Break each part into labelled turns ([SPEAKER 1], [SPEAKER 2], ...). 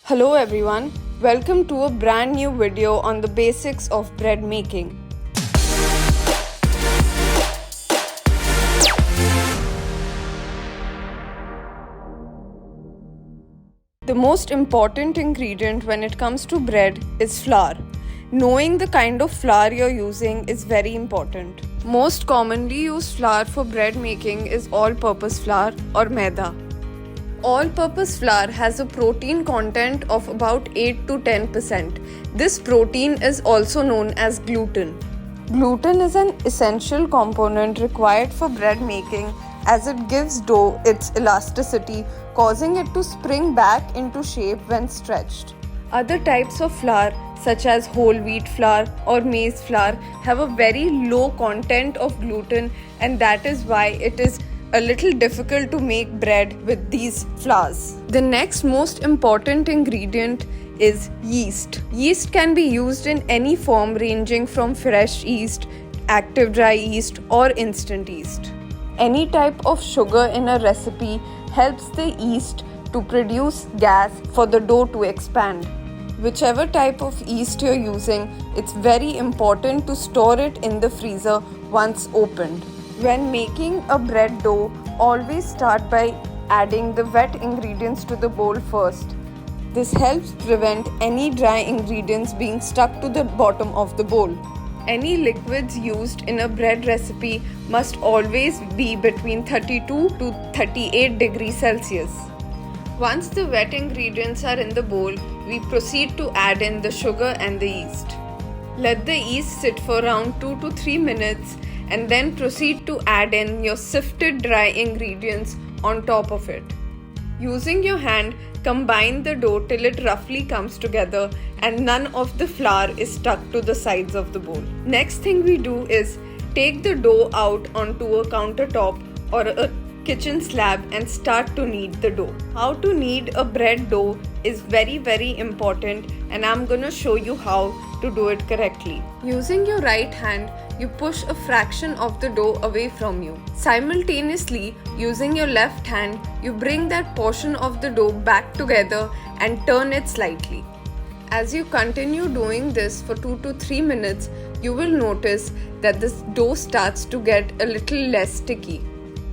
[SPEAKER 1] Hello everyone, welcome to a brand new video on the basics of bread making. The most important ingredient when it comes to bread is flour. Knowing the kind of flour you're using is very important. Most commonly used flour for bread making is all-purpose flour or maida. All-purpose flour has a protein content of about 8 to 10%. This protein is also known as gluten. Gluten is an essential component required for bread making as it gives dough its elasticity, causing it to spring back into shape when stretched. Other types of flour such as whole wheat flour or maize flour have a very low content of gluten, and that is why it is a little difficult to make bread with these flours. The next most important ingredient is yeast. Yeast can be used in any form ranging from fresh yeast, active dry yeast or instant yeast. Any type of sugar in a recipe helps the yeast to produce gas for the dough to expand. Whichever type of yeast you're using, it's very important to store it in the freezer once opened. When making a bread dough, always start by adding the wet ingredients to the bowl first. This helps prevent any dry ingredients being stuck to the bottom of the bowl. Any liquids used in a bread recipe must always be between 32 to 38 degrees Celsius. Once the wet ingredients are in the bowl, we proceed to add in the sugar and the yeast. Let the yeast sit for around 2 to 3 minutes and then proceed to add in your sifted dry ingredients on top of it. Using your hand, combine the dough till it roughly comes together and none of the flour is stuck to the sides of the bowl. Next thing we do is take the dough out onto a countertop or a kitchen slab and start to knead the dough. How to knead a bread dough is very important, and I'm gonna show you how to do it correctly. Using your right hand, you push a fraction of the dough away from you. Simultaneously, using your left hand, you bring that portion of the dough back together and turn it slightly. As you continue doing this for 2 to 3 minutes, you will notice that this dough starts to get a little less sticky.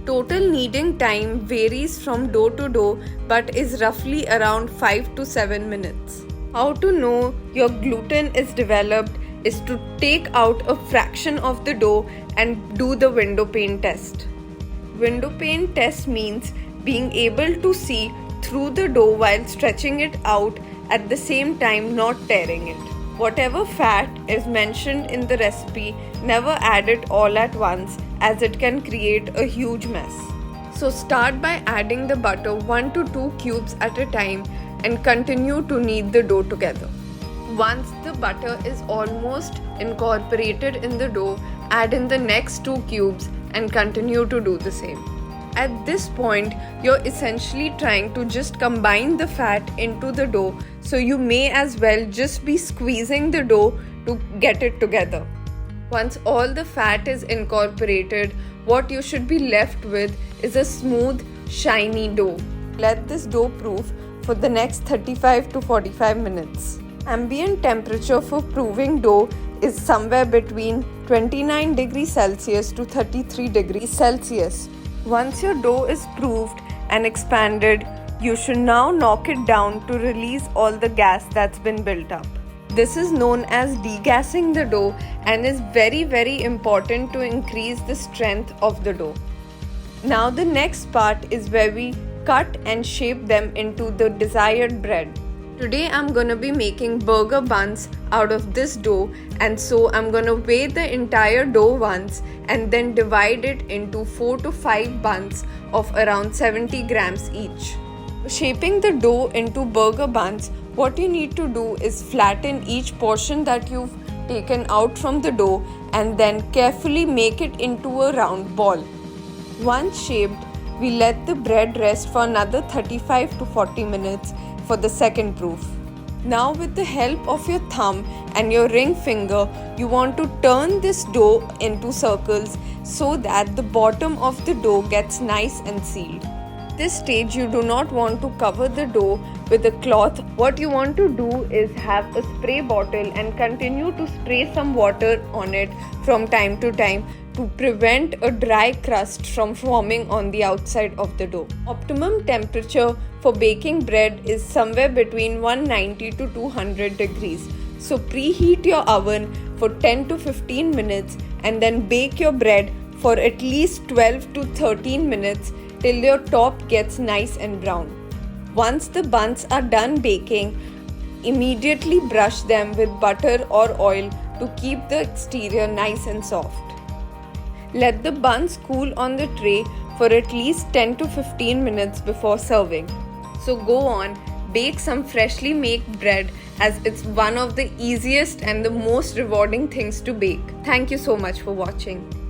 [SPEAKER 1] Total kneading time varies from dough to dough but is roughly around 5 to 7 minutes. How to know your gluten is developed is to take out a fraction of the dough and do the window pane test. Window pane test means being able to see through the dough while stretching it out at the same time not tearing it. Whatever fat is mentioned in the recipe, never add it all at once as it can create a huge mess. So start by adding the butter 1 to 2 cubes at a time and continue to knead the dough together. Once the butter is almost incorporated in the dough, add in the next 2 cubes and continue to do the same. At this point, you're essentially trying to just combine the fat into the dough, so you may as well just be squeezing the dough to get it together. Once all the fat is incorporated, what you should be left with is a smooth, shiny dough. Let this dough proof for the next 35 to 45 minutes. Ambient temperature for proving dough is somewhere between 29 degrees Celsius to 33 degrees Celsius. Once your dough is proofed and expanded, you should now knock it down to release all the gas that's been built up. This is known as degassing the dough and is very important to increase the strength of the dough. Now the next part is where we cut and shape them into the desired bread. Today I'm gonna be making burger buns out of this dough, and so I'm gonna weigh the entire dough once and then divide it into 4 to 5 buns of around 70 grams each. Shaping the dough into burger buns, what you need to do is flatten each portion that you've taken out from the dough and then carefully make it into a round ball. Once shaped, we let the bread rest for another 35 to 40 minutes for the second proof. Now with the help of your thumb and your ring finger, you want to turn this dough into circles so that the bottom of the dough gets nice and sealed. this stage, you do not want to cover the dough with a cloth. What you want to do is have a spray bottle and continue to spray some water on it from time to time to prevent a dry crust from forming on the outside of the dough. Optimum temperature for baking bread is somewhere between 190 to 200 degrees. So preheat your oven for 10 to 15 minutes and then bake your bread for at least 12 to 13 minutes till your top gets nice and brown. Once the buns are done baking, immediately brush them with butter or oil to keep the exterior nice and soft. Let the buns cool on the tray for at least 10 to 15 minutes before serving. So go on, bake some freshly made bread, as it's one of the easiest and the most rewarding things to bake. Thank you so much for watching.